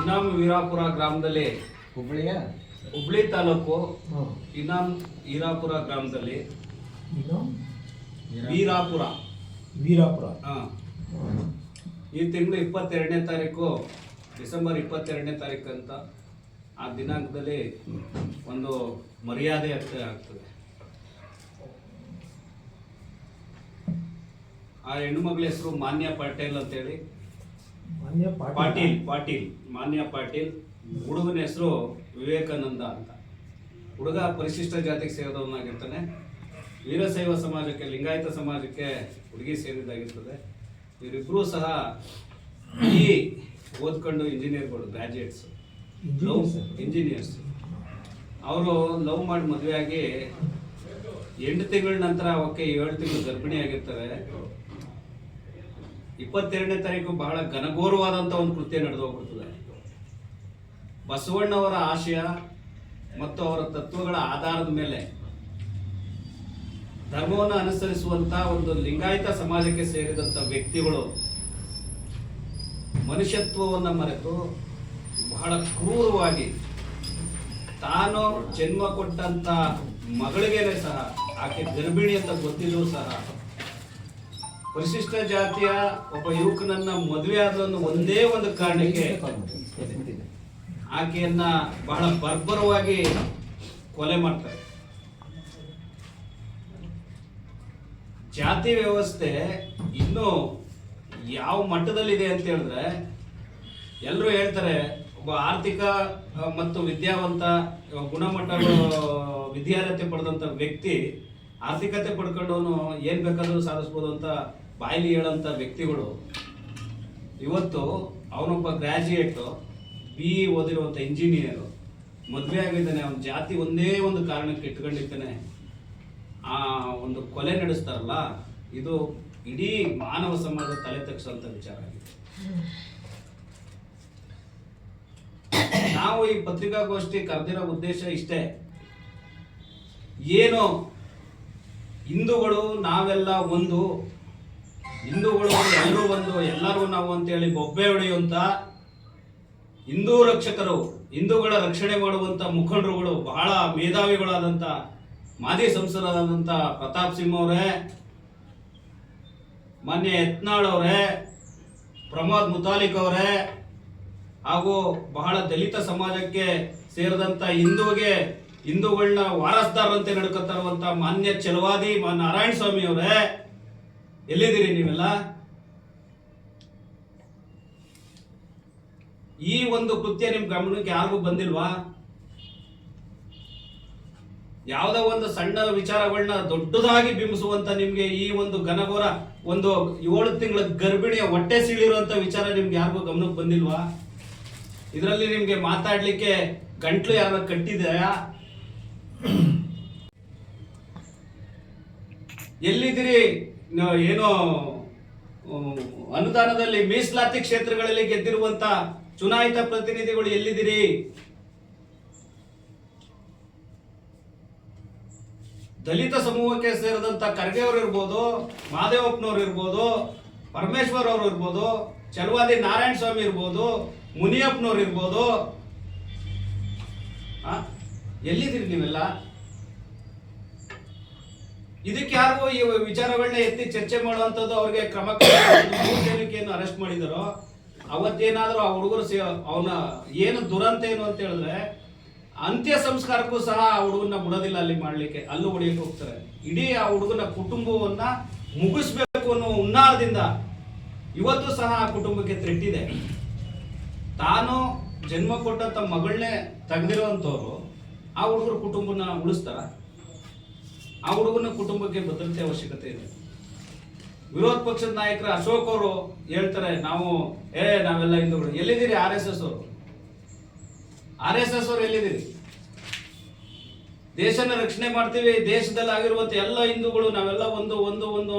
ಇನಾಮ್ ವೀರಾಪುರ ಗ್ರಾಮದಲ್ಲಿ ಹುಬ್ಳಿ ತಾಲೂಕು ಇನಾಮ್ ವೀರಾಪುರ ಗ್ರಾಮದಲ್ಲಿ ವೀರಾಪುರ ಈ ತಿಂಗಳು 22ನೇ ತಾರೀಕು ಡಿಸೆಂಬರ್ 22ನೇ ತಾರೀಕು ಅಂತ ಆ ದಿನಾಂಕದಲ್ಲಿ ಒಂದು ಮರ್ಯಾದೆ ಆಗ್ತದೆ. ಆ ಹೆಣ್ಣು ಮಗಳ ಹೆಸರು ಮಾನ್ಯ ಪಾಟೀಲ್ ಅಂತೇಳಿ, ಮಾನ್ಯ ಪಾಟೀಲ್. ಹುಡುಗನ ಹೆಸರು ವಿವೇಕಾನಂದ ಅಂತ. ಹುಡುಗ ಪರಿಶಿಷ್ಟ ಜಾತಿಗೆ ಸೇರಿದವನಾಗಿರ್ತಾನೆ. ವೀರಶೈವ ಸಮಾಜಕ್ಕೆ, ಲಿಂಗಾಯತ ಸಮಾಜಕ್ಕೆ ಹುಡುಗಿ ಸೇರಿದಾಗಿರ್ತದೆ. ಇವರಿಬ್ಬರೂ ಸಹ ಈ ಓದ್ಕೊಂಡು ಇಂಜಿನಿಯರ್ಗಳು, ಗ್ರಾಜ್ಯುಯೇಟ್ಸ್, ಇಂಜಿನಿಯರ್ಸ್. ಅವರು ಲವ್ ಮಾಡಿ ಮದುವೆ ಆಗಿ 8 ತಿಂಗಳ ನಂತರ ಅವಕ್ಕೆ 7 ತಿಂಗಳು ಗರ್ಭಿಣಿ ಆಗಿರ್ತಾರೆ. 22ನೇ ತಾರೀಕು ಬಹಳ ಘನಘೋರವಾದಂಥ ಒಂದು ಕೃತ್ಯ ನಡೆದು ಹೋಗ್ಬಿಡ್ತದೆ. ಬಸವಣ್ಣವರ ಆಶಯ ಮತ್ತು ಅವರ ತತ್ವಗಳ ಆಧಾರದ ಮೇಲೆ ಧರ್ಮವನ್ನು ಅನುಸರಿಸುವಂತ ಒಂದು ಲಿಂಗಾಯತ ಸಮಾಜಕ್ಕೆ ಸೇರಿದಂಥ ವ್ಯಕ್ತಿಗಳು ಮನುಷ್ಯತ್ವವನ್ನು ಮರೆತು ಬಹಳ ಕ್ರೂರವಾಗಿ ತಾನು ಜನ್ಮ ಕೊಟ್ಟಂತ ಮಗಳಿಗೇನೆ ಸಹ, ಆಕೆ ಗರ್ಭಿಣಿ ಅಂತ ಗೊತ್ತಿದ್ರು ಸಹ, ಪರಿಶಿಷ್ಟ ಜಾತಿಯ ಒಬ್ಬ ಯುವಕನನ್ನ ಮದುವೆ ಆದ ಒಂದೇ ಒಂದು ಕಾರಣಕ್ಕೆ ಆಕೆಯನ್ನ ಬಹಳ ಬರ್ಬರವಾಗಿ ಕೊಲೆ ಮಾಡ್ತಾರೆ. ಜಾತಿ ವ್ಯವಸ್ಥೆ ಇನ್ನು ಯಾವ ಮಟ್ಟದಲ್ಲಿದೆ ಅಂತ ಹೇಳಿದ್ರೆ, ಎಲ್ಲರೂ ಹೇಳ್ತಾರೆ ಒಬ್ಬ ಆರ್ಥಿಕ ಮತ್ತು ವಿದ್ಯಾವಂತ ಗುಣಮಟ್ಟಗಳು ವಿದ್ಯಾರ್ಹತೆ ಪಡೆದಂತ ವ್ಯಕ್ತಿ, ಆರ್ಥಿಕತೆ ಪಡ್ಕೊಂಡವನು ಏನ್ ಬೇಕಾದ್ರೂ ಸಾಧಿಸ್ಬೋದು ಅಂತ ಬಾಯಿಲಿ ಹೇಳಂತ ವ್ಯಕ್ತಿಗಳು ಇವತ್ತು ಅವನೊಬ್ಬ ಗ್ರಾಜ್ಯುಯೇಟ್, BE ಓದಿರುವಂತ ಇಂಜಿನಿಯರ್ ಮದುವೆ ಆಗಿದ್ದಾನೆ, ಅವನ ಜಾತಿ ಒಂದೇ ಒಂದು ಕಾರಣಕ್ಕೆ ಇಟ್ಕೊಂಡಿದ್ದಾನೆ, ಆ ಒಂದು ಕೊಲೆ ನಡೆಸ್ತಾರಲ್ಲ, ಇದು ಇಡೀ ಮಾನವ ಸಮಾಜ ತಲೆ ತಗ್ಸುವಂತ ವಿಚಾರ ಆಗಿದೆ. ನಾವು ಈ ಪತ್ರಿಕಾಗೋಷ್ಠಿ ಕರೆದಿರೋ ಉದ್ದೇಶ ಇಷ್ಟೇ. ಏನು ಹಿಂದೂಗಳು ನಾವೆಲ್ಲ ಒಂದು, ಹಿಂದೂಗಳು ಎಲ್ಲರೂ ಒಂದು, ಎಲ್ಲರೂ ನಾವು ಅಂತೇಳಿ ಬೊಬ್ಬೆ ಹೊಡೆಯುವಂತ ಹಿಂದೂ ರಕ್ಷಕರು, ಹಿಂದೂಗಳ ರಕ್ಷಣೆ ಮಾಡುವಂತ ಮುಖಂಡರುಗಳು, ಬಹಳ ಮೇಧಾವಿಗಳಾದಂಥ ಮಾಜಿ ಸಂಸದರಾದಂಥ ಪ್ರತಾಪ್ ಸಿಂಹ ಅವರೇ, ಮಾನ್ಯ ಯತ್ನಾಳ್ ಅವರೇ, ಪ್ರಮೋದ್ ಮುತಾಲಿಕ್ ಅವರೇ, ಹಾಗೂ ಬಹಳ ದಲಿತ ಸಮಾಜಕ್ಕೆ ಸೇರಿದಂತ ಹಿಂದೂಗಳನ್ನ ವಾರಸ್ದಾರಂತೆ ನಡ್ಕೊತಾ ಇರುವಂತ ಮಾನ್ಯ ಛಲವಾದಿ ನಾರಾಯಣ ಸ್ವಾಮಿ ಅವರೇ, ಎಲ್ಲಿದ್ದೀರಿ ನೀವೆಲ್ಲ? ಈ ಒಂದು ಕೃತ್ಯ ನಿಮ್ ಗಮನಕ್ಕೆ ಯಾರಿಗೂ ಬಂದಿಲ್ವಾ? ಯಾವುದೋ ಒಂದು ಸಣ್ಣ ವಿಚಾರಗಳನ್ನ ದೊಡ್ಡದಾಗಿ ಬಿಂಬಿಸುವಂತ ನಿಮ್ಗೆ ಈ ಒಂದು ಘನಘೋರ ಒಂದು 7 ತಿಂಗಳ ಗರ್ಭಿಣಿಯ ಹೊಟ್ಟೆ ಸೀಳಿರುವಂತ ವಿಚಾರ ನಿಮ್ಗೆ ಯಾರಿಗೂ ಗಮನಕ್ಕೆ ಬಂದಿಲ್ವಾ? ಇದರಲ್ಲಿ ನಿಮ್ಗೆ ಮಾತಾಡ್ಲಿಕ್ಕೆ ಗಂಟ್ಲು ಯಾರ ಕಟ್ಟಿದೆಯಾ? ಎಲ್ಲಿದ್ದೀರಿ? ಏನೋ ಅನುದಾನದಲ್ಲಿ ಮೀಸಲಾತಿ ಕ್ಷೇತ್ರಗಳಲ್ಲಿ ಗೆದ್ದಿರುವಂತ ಚುನಾಯಿತ ಪ್ರತಿನಿಧಿಗಳು ಎಲ್ಲಿದ್ದೀರಿ? ದಲಿತ ಸಮೂಹಕ್ಕೆ ಸೇರಿದಂತ ಖರ್ಗೆ ಅವರು ಇರ್ಬೋದು, ಮಹದೇವಪ್ಪನವ್ರು ಇರ್ಬೋದು, ಪರಮೇಶ್ವರ್ ಅವರು ಇರ್ಬೋದು, ಛಲವಾದಿ ನಾರಾಯಣ ಸ್ವಾಮಿ ಇರ್ಬೋದು, ಮುನಿಯಪ್ಪನವ್ರು ಇರ್ಬೋದು, ಎಲ್ಲಿದ್ದೀರಿ ನೀವೆಲ್ಲ? ಇದಕ್ಕೆ ಯಾರಿಗೂ ಈ ವಿಚಾರಗಳನ್ನ ಎತ್ತಿ ಚರ್ಚೆ ಮಾಡುವಂಥದ್ದು, ಅವ್ರಿಗೆ ಕ್ರಮ ಜನಕ್ಕೆಯನ್ನು ಅರೆಸ್ಟ್ ಮಾಡಿದಾರೋ ಅವತ್ತೇನಾದ್ರೂ ಆ ಹುಡುಗರು ಅವನ ಏನು ದುರಂತ ಏನು ಅಂತ ಹೇಳಿದ್ರೆ, ಅಂತ್ಯ ಸಂಸ್ಕಾರಕ್ಕೂ ಸಹ ಆ ಹುಡುಗನ ಬಿಡೋದಿಲ್ಲ ಅಲ್ಲಿ ಮಾಡ್ಲಿಕ್ಕೆ, ಅಲ್ಲೂ ಹೊಡೆಯಕ್ಕೆ ಹೋಗ್ತಾರೆ. ಇಡೀ ಆ ಹುಡುಗನ ಕುಟುಂಬವನ್ನ ಮುಗಿಸ್ಬೇಕು ಅನ್ನೋ ಹುನ್ನಾರದಿಂದ ಇವತ್ತು ಸಹ ಆ ಕುಟುಂಬಕ್ಕೆ ಥ್ರೆಟ್ ತಾನು ಜನ್ಮ ಕೊಟ್ಟಂತ ಮಗಳನ್ನೇ ತೆಗೆದಿರುವಂತವ್ರು ಆ ಹುಡುಗರ ಕುಟುಂಬನ ಉಳಿಸ್ತಾರ? ಆ ಹುಡುಗನ ಕುಟುಂಬಕ್ಕೆ ಭದ್ರತೆ ಅವಶ್ಯಕತೆ ಇದೆ. ವಿರೋಧ ಪಕ್ಷದ ನಾಯಕರ ಅಶೋಕ್ ಅವರು ಹೇಳ್ತಾರೆ, ನಾವೆಲ್ಲ ಹಿಂದೂಗಳು. ಎಲ್ಲಿದ್ದೀರಿ RSS ಅವರು? RSS ಅವರು ಎಲ್ಲಿದ್ದೀರಿ? ದೇಶನ ರಕ್ಷಣೆ ಮಾಡ್ತೀವಿ, ದೇಶದಲ್ಲಿ ಆಗಿರುವಂತ ಎಲ್ಲ ಹಿಂದೂಗಳು ನಾವೆಲ್ಲ ಒಂದು ಒಂದು ಒಂದು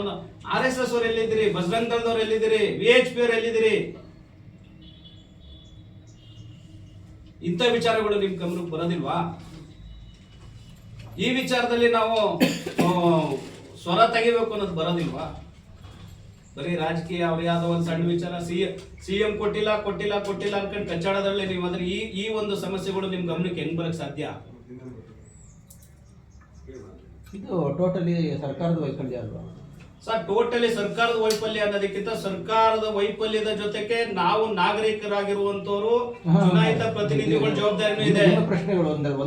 RSS ಅವರು ಎಲ್ಲಿದ್ದೀರಿ? ಬಜರಂಗ ದಳದವ್ರು ಎಲ್ಲಿದ್ದೀರಿ? VHP ಅವರು ಎಲ್ಲಿದ್ದೀರಿ? ಇಂಥ ವಿಚಾರಗಳು ನಿಮ್ ಗಮನಕ್ಕೆ ಬರೋದಿಲ್ವಾ? ಈ ವಿಚಾರದಲ್ಲಿ ನಾವು ಸ್ವರ ತೆಗಿಬೇಕು ಅನ್ನೋದು ಬರೋದಿಲ್ವಾ? ಬರೀ ರಾಜಕೀಯ ಅವ್ರ ಯಾವ್ದೋ ಒಂದು ಸಣ್ಣ ವಿಚಾರ ಸಿಎಂ ಕೊಟ್ಟಿಲ್ಲ ಅನ್ಕೊಂಡು ಕಚ್ಚಾಡೋದ್ರಲ್ಲಿ ನೀವು ಅಂದ್ರೆ ಈ ಒಂದು ಸಮಸ್ಯೆಗಳು ನಿಮ್ ಗಮನಕ್ಕೆ ಹೆಂಗ್ ಬರಕ್ ಸಾಧ್ಯ? ಇದು ಟೋಟಲಿ ಸರ್ಕಾರದ ವೈಫಲ್ಯ ಅಲ್ವಾ ಸರ್? ಟೋಟಲಿ ಸರ್ಕಾರದ ವೈಫಲ್ಯ ಅನ್ನೋದಕ್ಕಿಂತ ಸರ್ಕಾರದ ವೈಫಲ್ಯದ ಜೊತೆಗೆ ನಾವು ನಾಗರಿಕರಾಗಿರುವಂತವರು ಚುನಾಯಿತ ಪ್ರತಿನಿಧಿಗಳ ಜವಾಬ್ದಾರಿನೂ ಇದೆ. ಪ್ರಶ್ನೆಗಳು ಒಂದರಲ್ಲಿ